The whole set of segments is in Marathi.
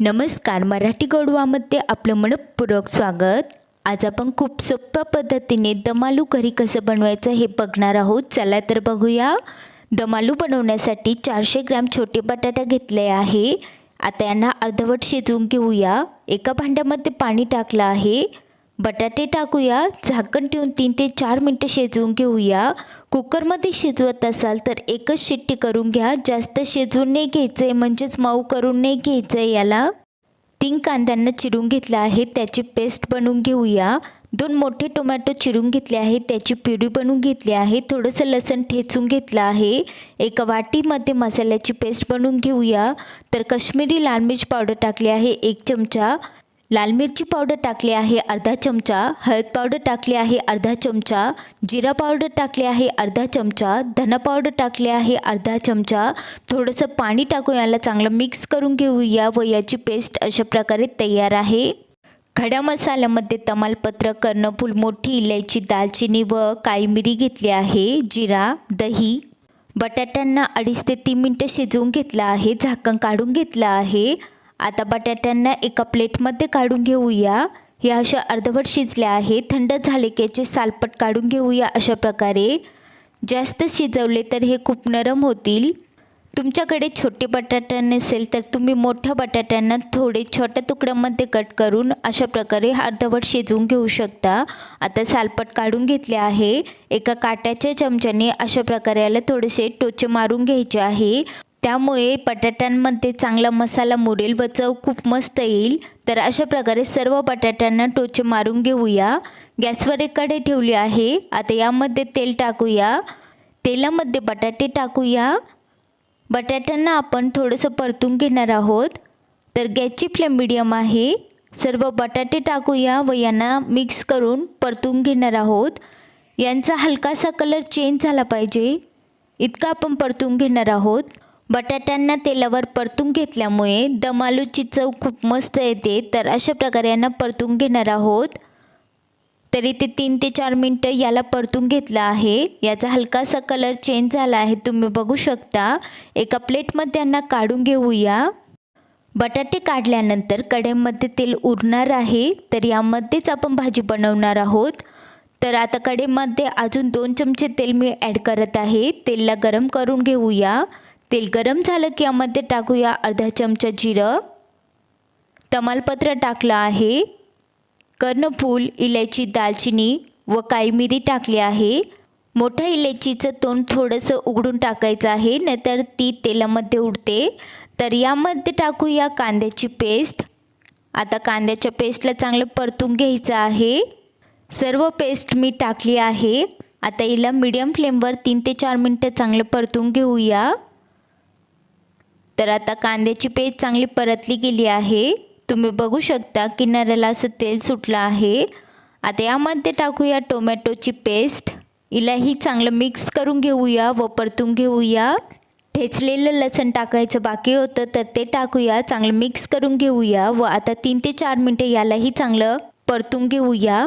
नमस्कार, मराठी गोडवामध्ये आपलं मनपूर्वक स्वागत। आज आपण खूप सोप्या पद्धतीने दम आलू घरी कसं बनवायचं हे बघणार आहोत। चला तर बघूया। दम आलू बनवण्यासाठी 400 ग्रॅम छोटे बटाटे घेतले आहे। आता यांना अर्धवट शिजवून घेऊया। एका भांड्यामध्ये पाणी टाकलं आहे, बटाटे टाकूया, झाकण ठेवून 3 ते 4 मिनिटे शिजवून घेऊया। कुकरमध्ये शिजवत असाल तर एकच शिट्टी करून घ्या, जास्त शिजवून नाही घ्यायचे, म्हणजेच मऊ करून नाही घ्यायचे। याला 3 कांद्यांना चिरून घेतला आहे, त्याची पेस्ट बनवून घेऊया। 2 मोठे टोमॅटो चिरून घेतले आहे, त्याची प्युरी बनवून घेतली आहे। थोडंसं लसूण ठेचून घेतलं आहे। एका वाटीमध्ये मसाल्याची पेस्ट बनवून घेऊया। तर काश्मीरी लाल मिर्च पावडर टाकली आहे 1 चमचा, लाल मिरची पावडर टाकली आहे अर्धा चमचा, हळद पावडर टाकली आहे अर्धा चमचा, जिरा पावडर टाकली आहे अर्धा चमचा, धना पावडर टाकली आहे अर्धा चमचा। थोडंसं पाणी टाकून याला चांगलं मिक्स करून घेऊया व याची पेस्ट अशा प्रकारे तयार आहे। खड्या मसाल्यामध्ये तमालपत्र, कर्णफूल, मोठी इलायची, दालचिनी व काळी मिरी घेतली आहे, जिरा, दही। बटाट्यांना 2.5 ते 3 मिनिटं शिजवून घेतलं आहे, झाकण काढून घेतलं आहे। आता बटाट्यांना एका प्लेटमध्ये काढून घेऊया। या अशा अर्धवट शिजल्या आहे। थंड झाले की याचे सालपट काढून घेऊया अशा प्रकारे। जास्त शिजवले तर हे खूप नरम होतील। तुमच्याकडे छोटे बटाटे नसेल तर तुम्ही मोठ्या बटाट्यांना थोडे छोट्या तुकड्यांमध्ये कट करून अशा प्रकारे अर्धवट शिजवून घेऊ शकता। आता सालपट काढून घेतले आहे। एका काट्याच्या चमच्याने अशा प्रकारे याला थोडेसे टोचे मारून घ्यायचे आहे, त्यामुळे बटाट्यांमध्ये चांगला मसाला मुरेल व चव खूप मस्त येईल। तर अशा प्रकारे सर्व बटाट्यांना टोचे मारून घेऊया। गॅसवर एक कढई ठेवली आहे। आता यामध्ये तेल टाकूया। तेलामध्ये बटाटे टाकूया। बटाट्यांना आपण थोडंसं परतून घेणार आहोत। तर गॅसची फ्लेम मीडियम आहे। सर्व बटाटे टाकूया व यांना मिक्स करून परतून घेणार आहोत। यांचा हलकासा कलर चेंज झाला पाहिजे इतका आपण परतून घेणार आहोत। बटाट्यांना तेलावर परतून घेतल्यामुळे दम आलूची चव खूप मस्त येते। तर अशा प्रकारे यांना परतून घेणार आहोत। तरी ते 3 ते 4 मिनिटं याला परतून घेतलं आहे। याचा हलकासा कलर चेंज झाला आहे, तुम्ही बघू शकता। एका प्लेटमध्ये यांना काढून घेऊया। बटाटे काढल्यानंतर कढईमध्ये तेल उरणार आहे, तर यामध्येच आपण भाजी बनवणार आहोत। तर आता कढईमध्ये अजून 2 चमचे तेल मी ॲड करत आहे। तेलला गरम करून घेऊया। तेल गरम झालं की यामध्ये टाकूया अर्धा चमचा जिरं, तमालपत्र टाकलं आहे, कर्णफूल, इलायची, दालचिनी व काळी मिरी टाकली आहे। मोठ्या इलायचीचं तोंड थोडंसं उघडून टाकायचं आहे, नाहीतर ती तेलामध्ये उडते। तर यामध्ये टाकूया कांद्याची पेस्ट। आता कांद्याच्या पेस्टला चांगलं परतून घ्यायचं आहे। सर्व पेस्ट मी टाकली आहे। आता हिला मीडियम फ्लेमवर 3 ते 4 मिनिटं चांगलं परतून घेऊया। तर आता कांद्याची पेस्ट चांगली परतली गेली आहे, तुम्ही बघू शकता किनाऱ्याला असं तेल सुटलं आहे। आता यामध्ये टाकूया टोमॅटोची पेस्ट। हिलाही चांगलं मिक्स करून घेऊया व परतून घेऊया। ठेचलेलं लसूण टाकायचं बाकी होतं, तर ते टाकूया, चांगलं मिक्स करून घेऊया व आता 3 ते 4 मिनिटं यालाही चांगलं परतून घेऊया।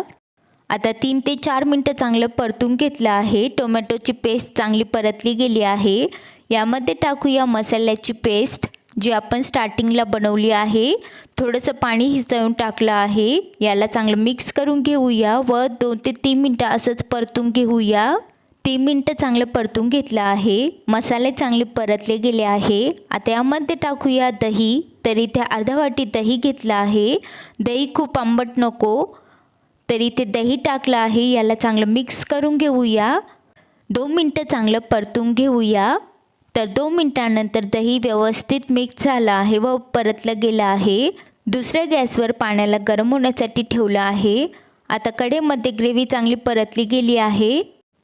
आता 3 ते 4 मिनिटं चांगलं परतून घेतलं आहे। टोमॅटोची पेस्ट चांगली परतली गेली आहे। यामध्ये टाकूया मसाल्याची पेस्ट जी आपण स्टार्टिंगला बनवली आहे। थोडंसं पाणी हिसळून टाकलं आहे। याला चांगलं मिक्स करून घेऊया व 2 ते 3 मिनिटं असंच परतून घेऊया। 3 मिनिटं चांगलं परतून घेतलं आहे। मसाले चांगले परतले गेले आहे। आता यामध्ये टाकूया दही। तर इथे अर्धा वाटी दही घेतलं आहे। दही खूप आंबट नको, तर इथे दही टाकलं आहे। याला चांगलं मिक्स करून घेऊया। 2 मिनिटं चांगलं परतून घेऊया। तर 2 मिनिटांनंतर दही व्यवस्थित मिक्स झालं आहे व परतलं गेलं आहे। दुसऱ्या गॅसवर पाण्याला गरम होण्यासाठी ठेवलं आहे। आता कढईमध्ये ग्रेव्ही चांगली परतली गेली आहे।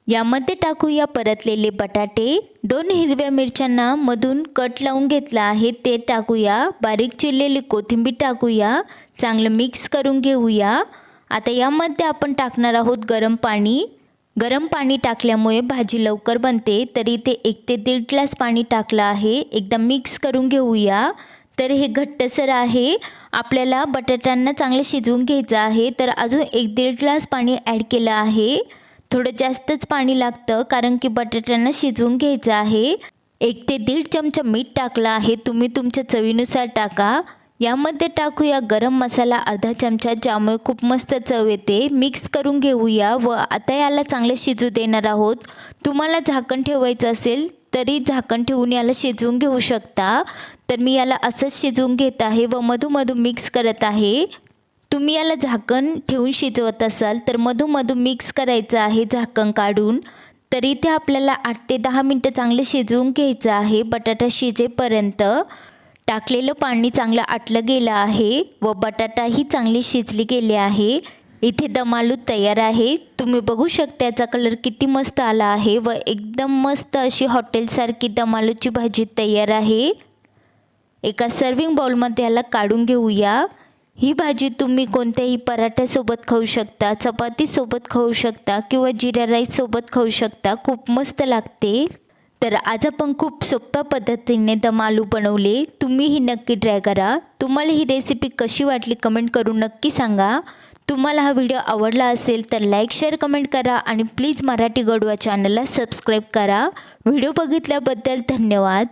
यामध्ये टाकूया परतलेले बटाटे। 2 हिरव्या मिरच्यांना मधून कट लावून घेतला आहे, ते टाकूया। बारीक चिरलेली कोथिंबीर टाकूया, चांगलं मिक्स करून घेऊया। आता यामध्ये आपण टाकणार आहोत गरम पाणी। गरम पाणी टाकल्यामुळे भाजी लवकर बनते, तर इथे 1 ते 1.5 ग्लास पाणी टाकलं आहे। एकदा मिक्स करून घेऊया। तर हे घट्टसर आहे, आपल्याला बटाट्यांना चांगलं शिजवून घ्यायचं आहे। तर अजून 1-1.5 ग्लास पाणी ॲड केलं आहे। थोडं जास्तच पाणी लागतं कारण की बटाट्यांना शिजवून घ्यायचं आहे। 1 ते 1.5 चमचा मीठ टाकलं आहे, तुम्ही तुमच्या चवीनुसार टाका। यामध्ये टाकूया गरम मसाला अर्धा चमचा, ज्यामुळे खूप मस्त चव येते. मिक्स करून घेऊया व आता याला चांगले शिजू देणार आहोत. तुम्हाला झाकण ठेवायचं असेल तरी झाकण ठेवून याला शिजवून घेऊ शकता. तर मी याला असंच शिजवून घेत आहे व मधून मिक्स करत आहे. तुम्ही याला झाकण ठेवून शिजवत असाल तर मधून मिक्स करायचं आहे झाकण काढून. तर इथे आपल्याला 8 ते 10 मिनटं चांगले शिजवून घ्यायचं आहे बटाटा शिजेपर्यंत. टाकलेलं पाणी चांगलं आटलं गेलं आहे व बटाटाही चांगली शिजली गेले आहे. इथे दम आलू तयार आहे. तुम्ही बघू शकता याचा कलर किती मस्त आला आहे व एकदम मस्त अशी हॉटेलसारखी दम आलूची भाजी तयार आहे. एका सर्विंग बाउलमध्ये याला काढून घेऊया. ही भाजी तुम्ही कोणत्याही पराठ्यासोबत खाऊ शकता, चपातीसोबत खाऊ शकता किंवा जिरा राईससोबत खाऊ शकता. खूप मस्त लागते. तर आज आपण खूप सोप्या पद्धतीने दम आलू बनवले. तुम्हीही नक्की ट्राय करा. तुम्हाला ही रेसिपी कशी वाटली कमेंट करून नक्की सांगा. तुम्हाला हा व्हिडिओ आवडला असेल तर लाईक, शेअर, कमेंट करा आणि प्लीज मराठी गोडवा चॅनलला सबस्क्राईब करा. व्हिडिओ बघितल्याबद्दल धन्यवाद.